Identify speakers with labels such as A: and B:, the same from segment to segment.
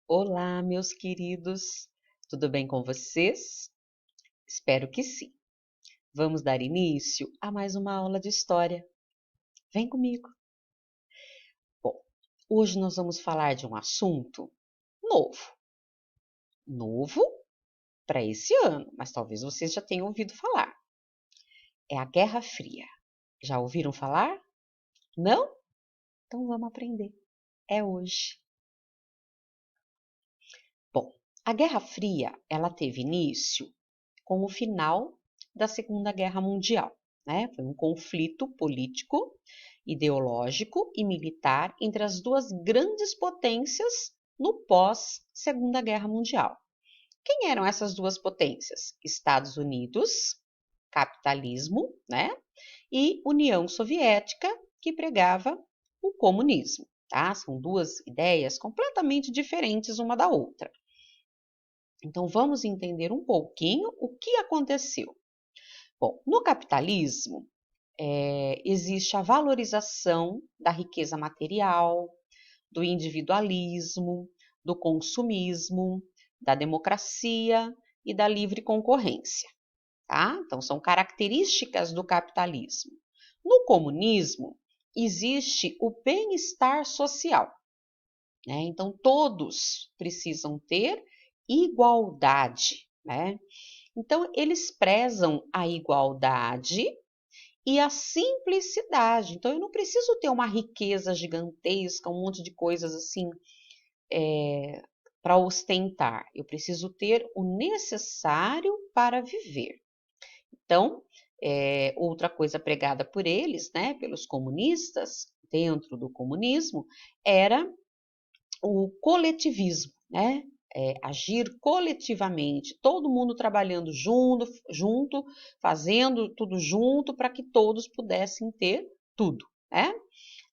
A: Olá, meus queridos, tudo bem com vocês? Espero que sim. Vamos dar início a mais uma aula de história. Vem comigo. Bom, hoje nós vamos falar de um assunto novo. Novo para esse ano, mas talvez vocês já tenham ouvido falar. É a Guerra Fria. Já ouviram falar? Não? Então vamos aprender. É hoje. Bom, a Guerra Fria, ela teve início com o final da Segunda Guerra Mundial, né? Foi um conflito político, ideológico e militar entre as duas grandes potências no pós-Segunda Guerra Mundial. Quem eram essas duas potências? Estados Unidos, capitalismo, né? E União Soviética, que pregava o comunismo, tá? São duas ideias completamente diferentes uma da outra. Então, vamos entender um pouquinho o que aconteceu. Bom, no capitalismo, existe a valorização da riqueza material, do individualismo, do consumismo, da democracia e da livre concorrência, tá? Então, são características do capitalismo. No comunismo, existe o bem-estar social, né? Então, todos precisam ter igualdade, né? Então, eles prezam a igualdade e a simplicidade. Então, eu não preciso ter uma riqueza gigantesca, um monte de coisas assim para ostentar. Eu preciso ter o necessário para viver. Então, outra coisa pregada por eles, né, pelos comunistas, dentro do comunismo, era o coletivismo, né? Agir coletivamente, todo mundo trabalhando junto, fazendo tudo junto para que todos pudessem ter tudo, né?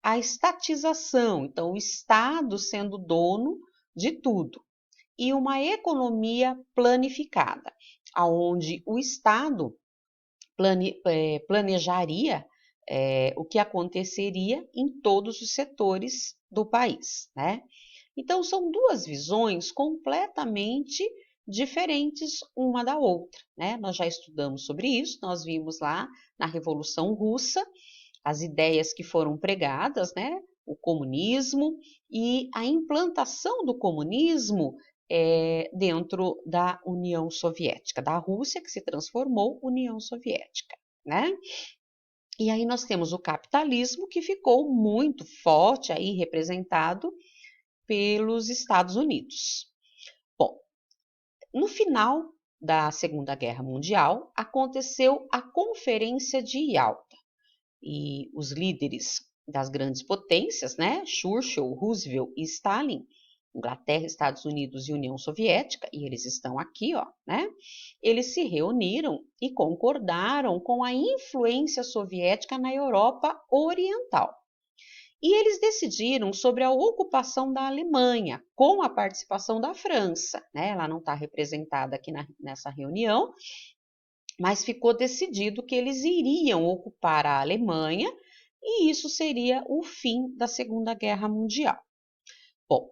A: A estatização, então o Estado sendo dono de tudo, e uma economia planificada, aonde o Estado planejaria o que aconteceria em todos os setores do país, né? Então, são duas visões completamente diferentes uma da outra, né? Nós já estudamos sobre isso, nós vimos lá na Revolução Russa as ideias que foram pregadas, né? O comunismo e a implantação do comunismo dentro da União Soviética, da Rússia que se transformou União Soviética, né? E aí nós temos o capitalismo que ficou muito forte aí representado pelos Estados Unidos. Bom, no final da Segunda Guerra Mundial, aconteceu a Conferência de Yalta e os líderes das grandes potências, né, Churchill, Roosevelt e Stalin, Inglaterra, Estados Unidos e União Soviética, e eles estão aqui, ó, né? Eles se reuniram e concordaram com a influência soviética na Europa Oriental. E eles decidiram sobre a ocupação da Alemanha, com a participação da França, né? Ela não está representada aqui nessa reunião, mas ficou decidido que eles iriam ocupar a Alemanha e isso seria o fim da Segunda Guerra Mundial. Bom,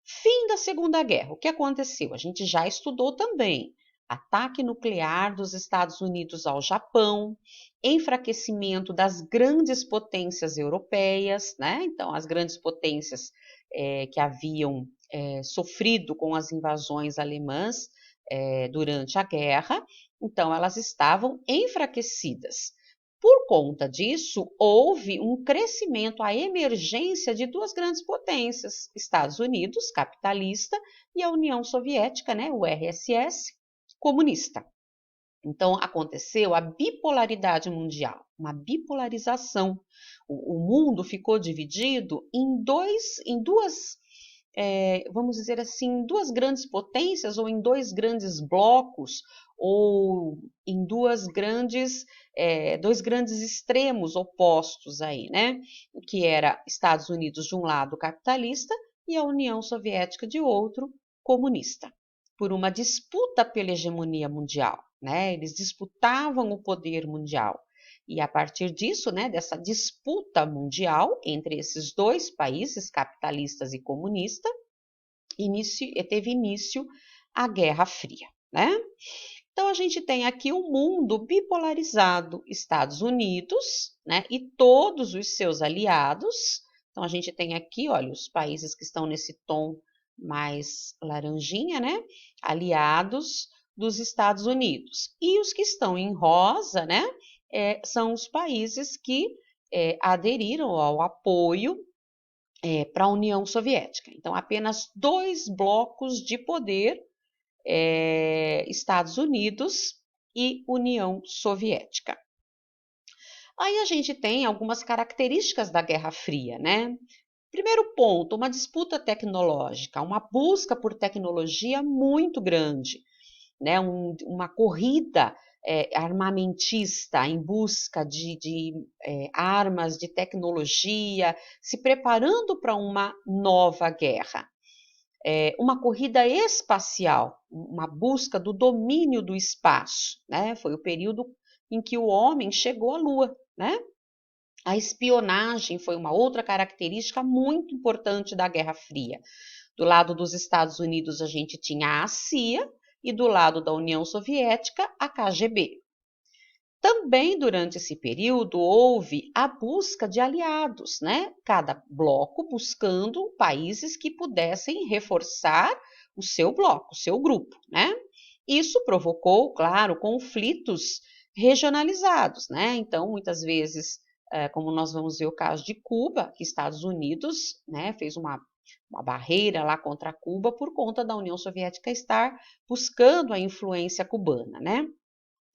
A: fim da Segunda Guerra, o que aconteceu? A gente já estudou também. Ataque nuclear dos Estados Unidos ao Japão, enfraquecimento das grandes potências europeias, né? Então, as grandes potências que haviam sofrido com as invasões alemãs durante a guerra, então elas estavam enfraquecidas. Por conta disso, houve um crescimento, a emergência de duas grandes potências, Estados Unidos, capitalista, e a União Soviética, né, o RSS, comunista. Então, aconteceu a bipolaridade mundial, uma bipolarização. O mundo ficou dividido em duas, vamos dizer assim, duas grandes potências, ou em dois grandes blocos, ou em dois grandes extremos opostos aí, né? O que era Estados Unidos de um lado capitalista e a União Soviética de outro comunista, por uma disputa pela hegemonia mundial, né? Eles disputavam o poder mundial. E a partir disso, né, dessa disputa mundial entre esses dois países, capitalistas e comunistas, teve início a Guerra Fria, né? Então a gente tem aqui um mundo bipolarizado, Estados Unidos, né, e todos os seus aliados. Então a gente tem aqui, olha, os países que estão nesse tom mais laranjinha, né, aliados dos Estados Unidos. E os que estão em rosa, né, são os países que aderiram ao apoio para a União Soviética. Então apenas dois blocos de poder, Estados Unidos e União Soviética. Aí a gente tem algumas características da Guerra Fria, né? Primeiro ponto, uma disputa tecnológica, uma busca por tecnologia muito grande, né? Uma corrida armamentista em busca de armas, de tecnologia, se preparando para uma nova guerra. Uma corrida espacial, uma busca do domínio do espaço, né? Foi o período em que o homem chegou à Lua, né? A espionagem foi uma outra característica muito importante da Guerra Fria. Do lado dos Estados Unidos, a gente tinha a CIA e do lado da União Soviética, a KGB. Também durante esse período houve a busca de aliados, né? Cada bloco buscando países que pudessem reforçar o seu bloco, o seu grupo, né? Isso provocou, claro, conflitos regionalizados, né? Então, muitas vezes, como nós vamos ver o caso de Cuba, que Estados Unidos, né, fez uma barreira lá contra Cuba por conta da União Soviética estar buscando a influência cubana, né?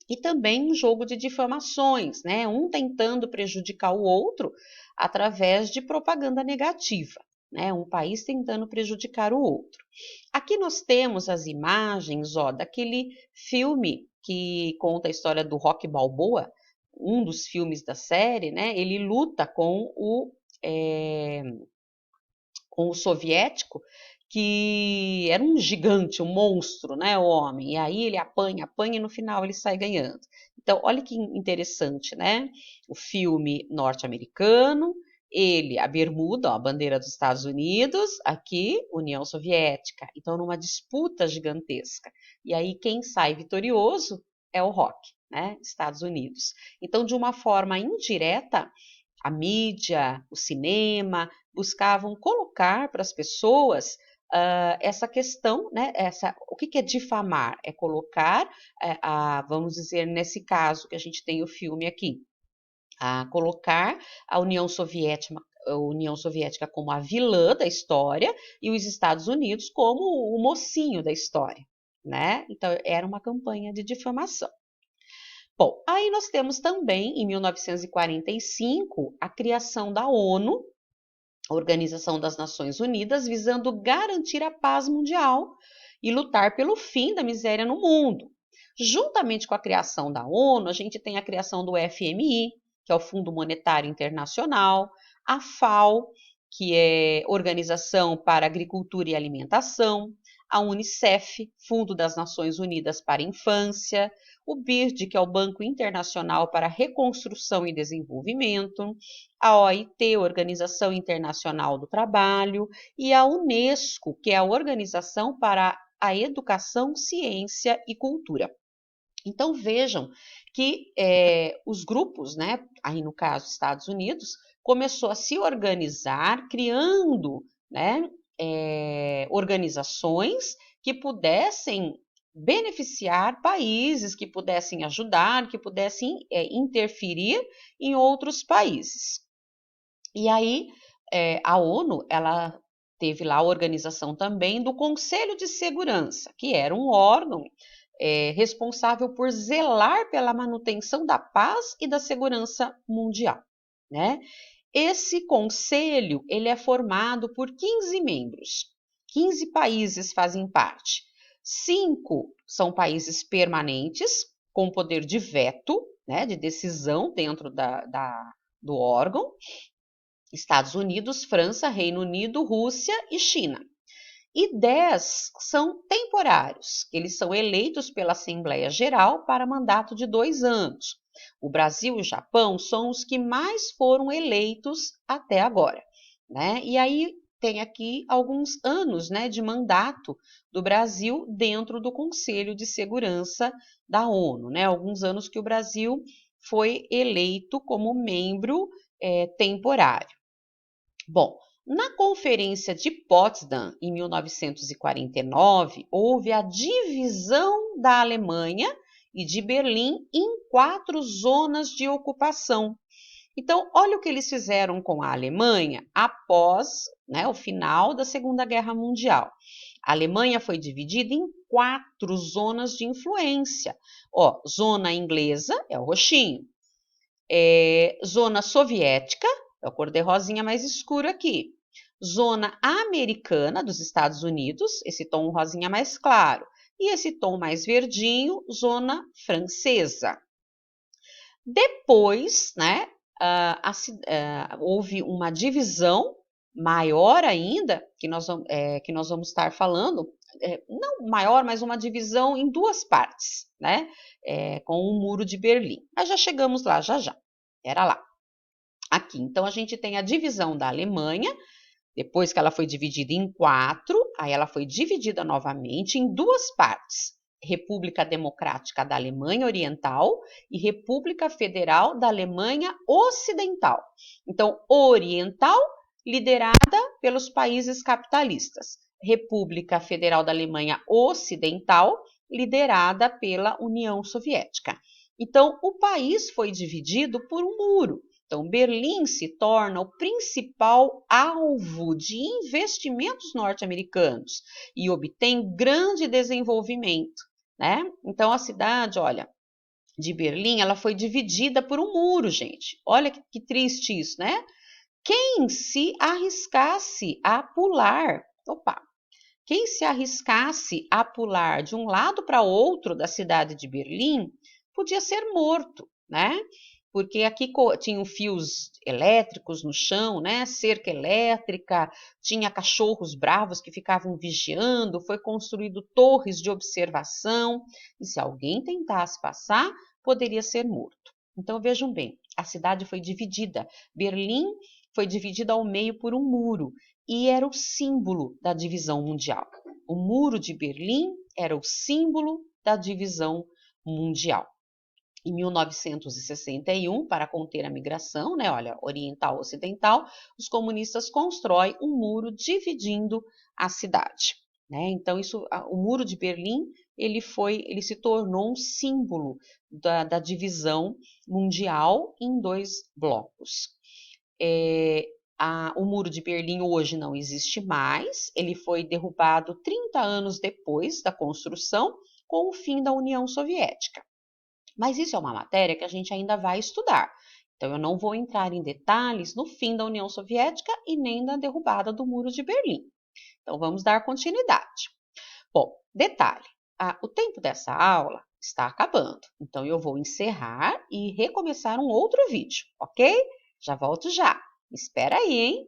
A: E também um jogo de difamações, né? Um tentando prejudicar o outro através de propaganda negativa, né? Um país tentando prejudicar o outro. Aqui nós temos as imagens, ó, daquele filme que conta a história do Rocky Balboa, um dos filmes da série, né? Ele luta com o soviético, que era um gigante, um monstro, né, o homem. E aí ele apanha e no final ele sai ganhando. Então, olha que interessante, né? O filme norte-americano, a bermuda, ó, a bandeira dos Estados Unidos, aqui, União Soviética. Então, numa disputa gigantesca. E aí, quem sai vitorioso é o Rock, né? Estados Unidos. Então, de uma forma indireta, a mídia, o cinema, buscavam colocar para as pessoas essa questão, né? O que é difamar? É colocar, vamos dizer, nesse caso que a gente tem o filme aqui, colocar a União Soviética como a vilã da história e os Estados Unidos como o mocinho da história, né? Então, era uma campanha de difamação. Bom, aí nós temos também, em 1945, a criação da ONU, a Organização das Nações Unidas, visando garantir a paz mundial e lutar pelo fim da miséria no mundo. Juntamente com a criação da ONU, a gente tem a criação do FMI, que é o Fundo Monetário Internacional, a FAO, que é Organização para Agricultura e Alimentação, a Unicef, Fundo das Nações Unidas para a Infância, o BIRD, que é o Banco Internacional para a Reconstrução e Desenvolvimento, a OIT, Organização Internacional do Trabalho, e a Unesco, que é a Organização para a Educação, Ciência e Cultura. Então vejam que os grupos, né, aí no caso Estados Unidos, começou a se organizar, criando, né, organizações que pudessem beneficiar países, que pudessem ajudar, que pudessem interferir em outros países. E aí a ONU, ela teve lá a organização também do Conselho de Segurança, que era um órgão responsável por zelar pela manutenção da paz e da segurança mundial, né? Esse conselho, ele é formado por 15 membros, 15 países fazem parte. 5 são países permanentes, com poder de veto, né, de decisão dentro do órgão, Estados Unidos, França, Reino Unido, Rússia e China. E 10 são temporários, eles são eleitos pela Assembleia Geral para mandato de 2 anos. O Brasil e o Japão são os que mais foram eleitos até agora, né? E aí tem aqui alguns anos, né, de mandato do Brasil dentro do Conselho de Segurança da ONU, né? Alguns anos que o Brasil foi eleito como membro temporário. Bom, na Conferência de Potsdam, em 1949, houve a divisão da Alemanha e de Berlim em 4 zonas de ocupação. Então, olha o que eles fizeram com a Alemanha após, né, o final da Segunda Guerra Mundial. A Alemanha foi dividida em 4 zonas de influência. Ó, zona inglesa é o roxinho, zona soviética é o cor-de-rosinha mais escuro aqui, zona americana dos Estados Unidos, esse tom rosinha mais claro, e esse tom mais verdinho, zona francesa. Depois, né, houve uma divisão maior ainda, que nós vamos estar falando, não maior, mas uma divisão em 2 partes, né, com o Muro de Berlim. Mas já chegamos lá, já. Era lá. Aqui, então, a gente tem a divisão da Alemanha, depois que ela foi dividida em 4, aí ela foi dividida novamente em 2 partes. República Democrática da Alemanha Oriental e República Federal da Alemanha Ocidental. Então, Oriental, liderada pelos países capitalistas. República Federal da Alemanha Ocidental, liderada pela União Soviética. Então, o país foi dividido por um muro. Então, Berlim se torna o principal alvo de investimentos norte-americanos e obtém grande desenvolvimento, né? Então, a cidade, olha, de Berlim, ela foi dividida por um muro, gente. Olha que triste isso, né? Quem se arriscasse a pular, quem se arriscasse a pular de um lado para outro da cidade de Berlim, podia ser morto, né? Porque aqui tinham fios elétricos no chão, né? Cerca elétrica, tinha cachorros bravos que ficavam vigiando, foi construído torres de observação, e se alguém tentasse passar, poderia ser morto. Então vejam bem, a cidade foi dividida. Berlim foi dividida ao meio por um muro e era o símbolo da divisão mundial. O Muro de Berlim era o símbolo da divisão mundial. Em 1961, para conter a migração, né, olha, oriental-ocidental, os comunistas constroem um muro dividindo a cidade, né? Então, o Muro de Berlim, ele se tornou um símbolo da divisão mundial em 2 blocos. O Muro de Berlim hoje não existe mais, ele foi derrubado 30 anos depois da construção, com o fim da União Soviética. Mas isso é uma matéria que a gente ainda vai estudar. Então, eu não vou entrar em detalhes no fim da União Soviética e nem na derrubada do Muro de Berlim. Então, vamos dar continuidade. Bom, detalhe, o tempo dessa aula está acabando. Então, eu vou encerrar e recomeçar um outro vídeo, ok? Já volto já. Espera aí, hein?